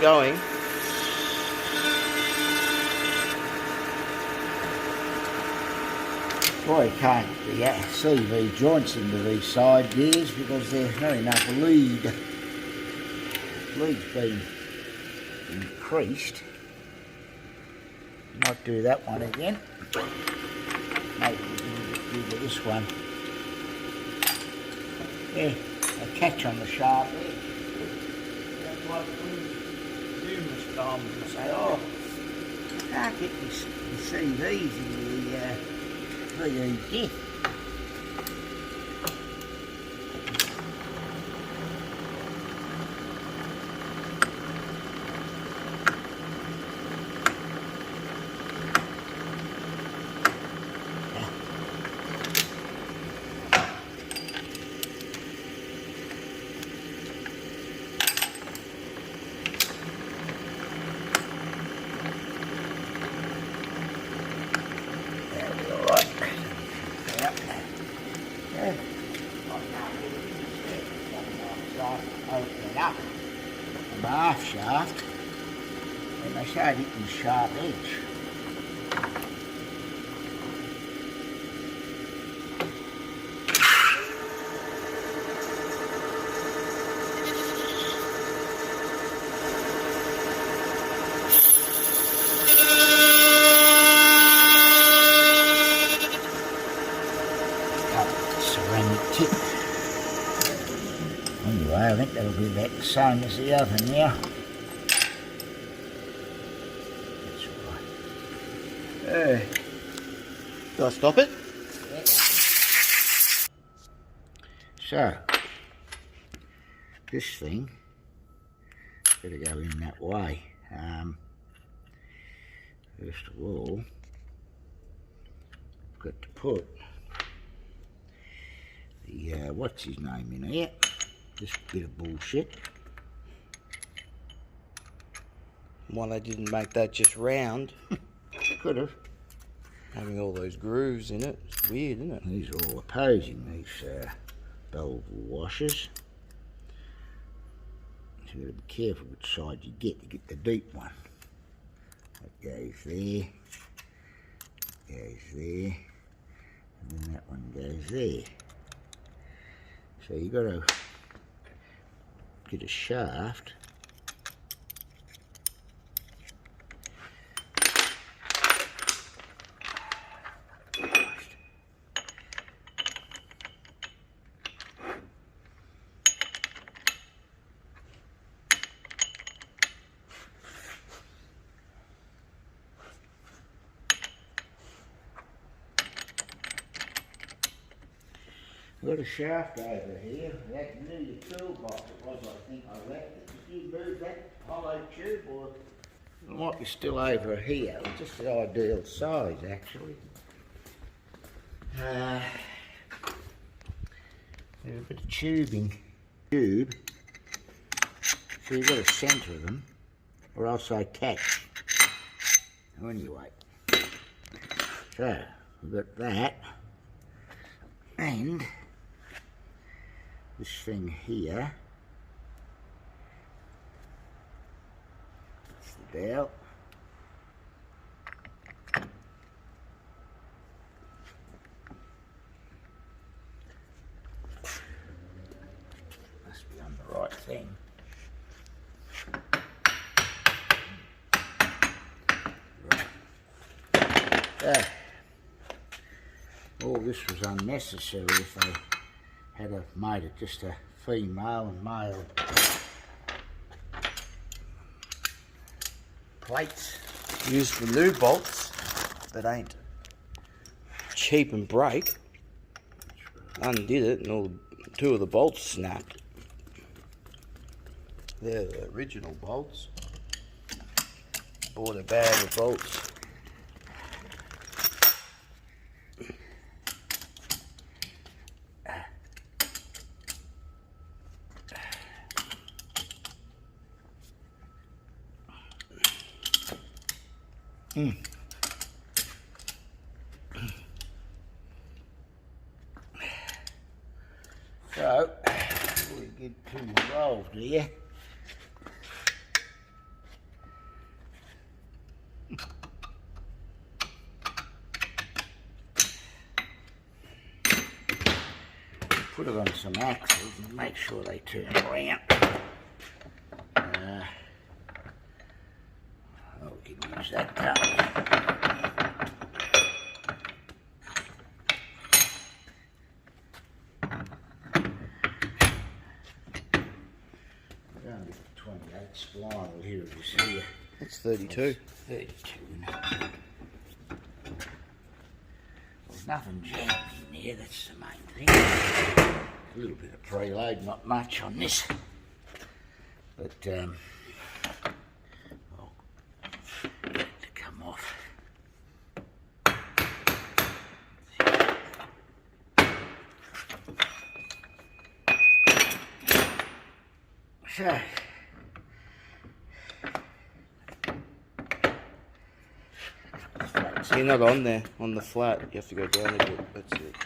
going. Why you can't CV joints into these side gears because there's not enough lead. Lead's been increased. Might do that one again. Maybe we'll do this one. Yeah, a catch on the shaft there. That's like numerous times and say, oh, I can't get my CVs in the VE diff. Opening up on the half shaft and they start hitting the sharp edge. Ceramic tip. Anyway, I think that'll be about the same as the other now. That's alright. Do I stop it? Yeah. So, this thing better go in that way. First of all, I've got to put the what's his name in here. This bit of bullshit. Why they didn't make that just round? Could have. Having all those grooves in it. It's weird, isn't it? These are all opposing, these valve washers. So you've got to be careful which side you get the deep one. That goes there, and then that one goes there. So you've got to get a shaft I've got a shaft over here. That new toolbox it was, I think I left it. Did you move that hollow tube, or it might be still over here? It's just the ideal size, actually. There's a bit of tubing. Tube. So you've got to centre them, or else they catch. Anyway, so we've got that, and this thing here, that's the dowel. Must be on the right thing. Right. All this was unnecessary if they had made it just a female and male plates. Used for new bolts that ain't cheap and break. Undid it and all two of the bolts snapped. They're the original bolts. Bought a bag of bolts. So, before we get too involved here, put it on some axles and make sure they turn around. Oh, we can use that car. Only 28 splinal, here it is here. That's 32. 32. There's nothing jammed in there, that's the main thing. A little bit of preload, not much on this. But, I'll get it to come off. So, So you're not on there, on the flat. You have to go down a bit. That's it.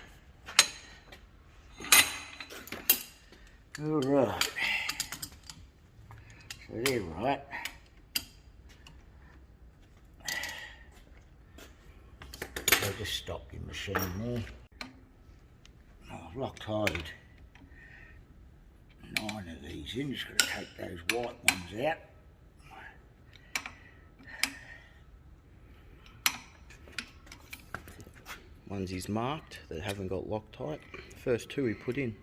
alright. So they're right. So just stop your machine there. Oh, I've Loctite 9 of these in. Just got to take those white ones out. Ones he's marked that haven't got Loctite. First two he put in.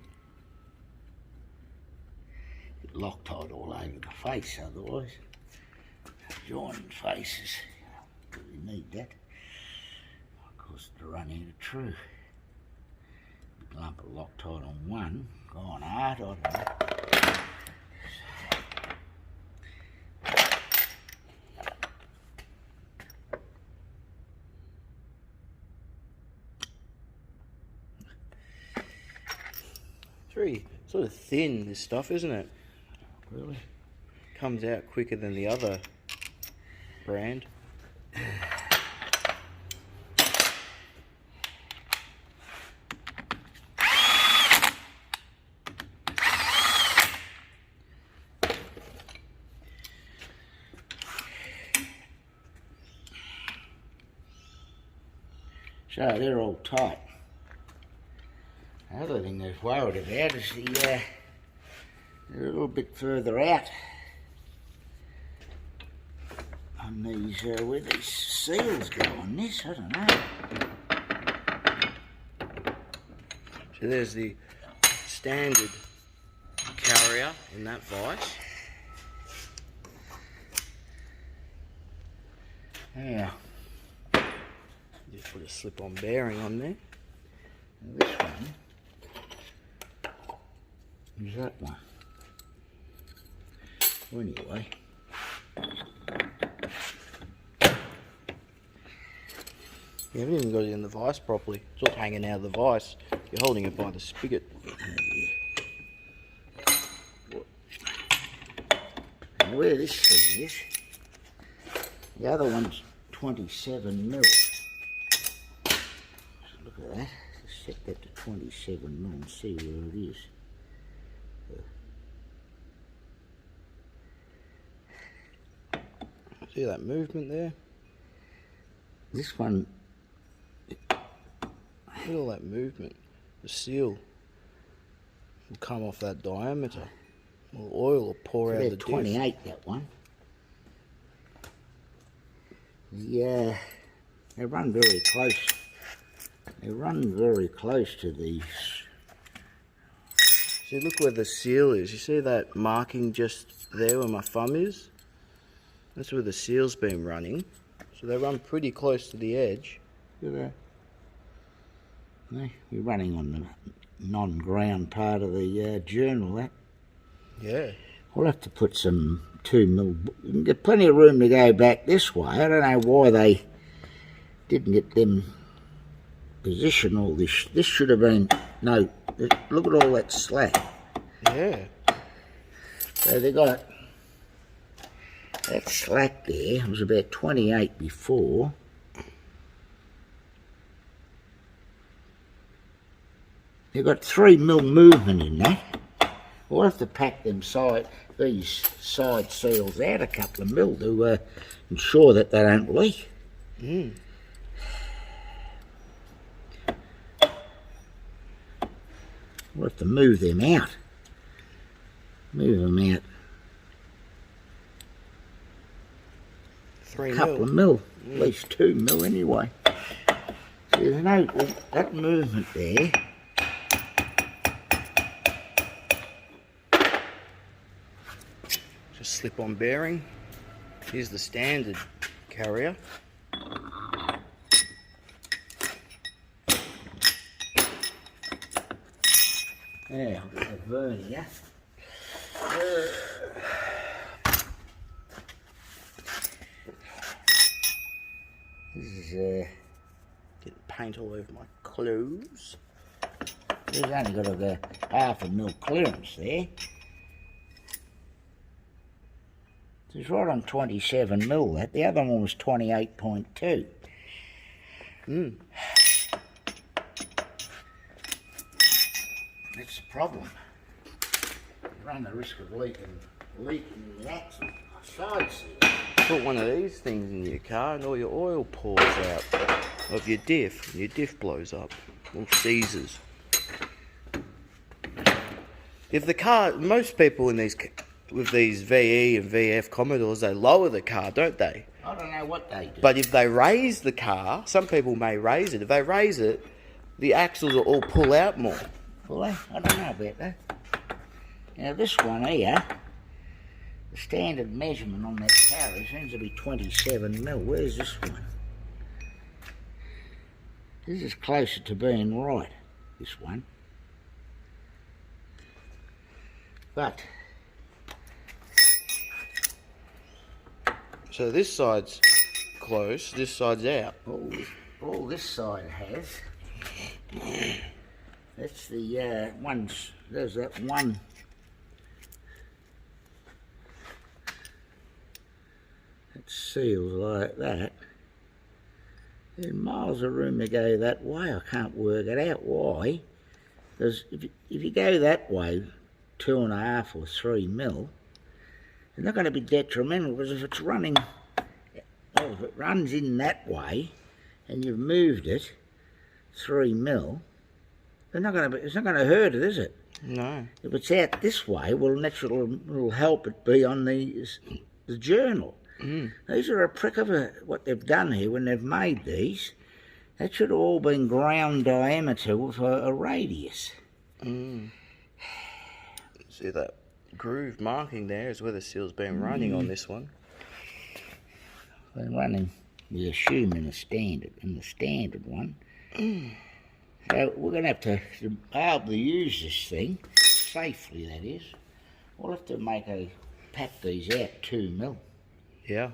Loctite all over the face otherwise. Joining faces. Really need that. Of course, to run out of true. Big lump of Loctite on one. Gone hard, I don't know. It's very sort of thin, this stuff, isn't it? Really? Comes out quicker than the other brand. So they're all tight. The other thing they're worried about is they're a little bit further out on these, where these seals go on this, I don't know. So there's the standard carrier in that vise. Yeah. Just put a slip-on bearing on there. And this one is that one. Well, anyway. You haven't even got it in the vise properly. It's all hanging out of the vise. You're holding it by the spigot. Now where this thing is, the other one's 27 mil. So look at that. Let's set that to 27 mil and see where it is. See that movement there? This one, Look at all that movement. The seal will come off that diameter. Well, oil will pour out the diff. 28, that one. Yeah, they run very close. They run very close to these. See, look where the seal is. You see that marking just there where my thumb is? That's where the seal's been running. So they run pretty close to the edge. Look at that. We're running on the non-ground part of the journal, that. Yeah. We'll have to put some 2 mil. You can get plenty of room to go back this way. I don't know why they didn't get them position all this. This should have been, no, look at all that slack. Yeah. So they got that slack there. It was about 28 before. They've got 3 mil movement in that. We'll have to pack them these side seals out a couple of mil to ensure that they don't leak. We'll have to move them out. Move them out. 3 A couple mil. of mil, at least 2 mil anyway. See, there's no, that movement there. Just slip on bearing. Here's the standard carrier. Yeah, I've got a vernier. This is Get paint all over my clothes. there's only got a half a mil clearance there. It's right on 27 mil that. The other one was 28.2. That's the problem. You run the risk of leaking the axle side seal. Put one of these things in your car and all your oil pours out of your diff, and your diff blows up, all seizes. If the car, most people in these with these VE and VF Commodores, they lower the car, don't they? I don't know what they do. But if they raise the car, some people may raise it. If they raise it, the axles will all pull out more. Well, I don't know about that. Now this one here, the standard measurement on that carrier seems to be 27 mil. Where's this one? This is closer to being right, this one. But So this side's close, this side's out. all this side has, that's the ones, there's that one. It seals like that. There's miles of room to go that way. I can't work it out why. Because if you go that way, 2.5 or 3 mil, it's not going to be detrimental, because if it's running, well, if it runs in that way and you've moved it 3 mil, it's not going to hurt it, is it? No. If it's out this way, well, naturally it'll help it be on the journal. These are a prick of what they've done here when they've made these. That should have all been ground diameter with a radius. See that groove marking there is where the seal's been running on this one. Been running, we assume, in the standard one. So we're going to have to be able to use this thing safely. That is, we'll have to pack these out 2 mil. Yeah.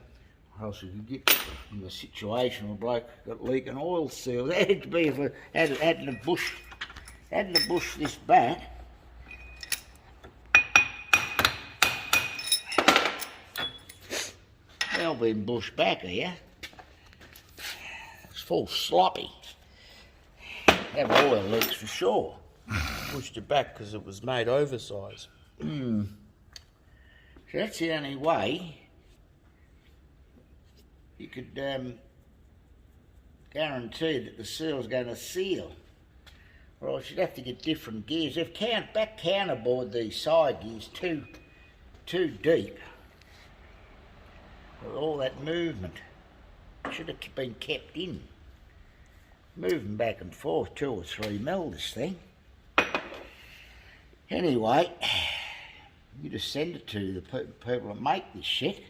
Or else we could get in the situation where a bloke got leaking oil seal. That had to be if I hadn't have bushed this back. Well, been bushed back here. It's full sloppy. Have oil leaks for sure. Pushed it back because it was made oversized. So that's the only way you could guarantee that the seal's going to seal. Or else you'd have to get different gears. If back counterboard these side gears too deep, with all that movement, should have been kept in. Moving back and forth 2 or 3 mil, this thing. Anyway, you just send it to the people that make this shit.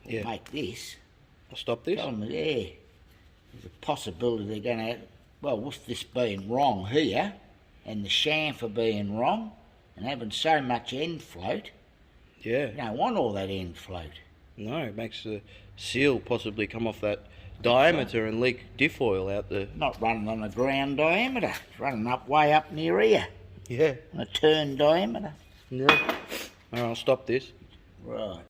Yeah. Make this. I'll stop this. Tell them, yeah, there's a possibility they're going to, well, with this being wrong here, and the chamfer being wrong, and having so much end float, Yeah. you don't want all that end float. No, it makes the seal possibly come off that diameter and leak diff oil out the... Not running on a ground diameter, it's running way up near here, Yeah. on a turn diameter. Yeah. Alright, I'll stop this. Right.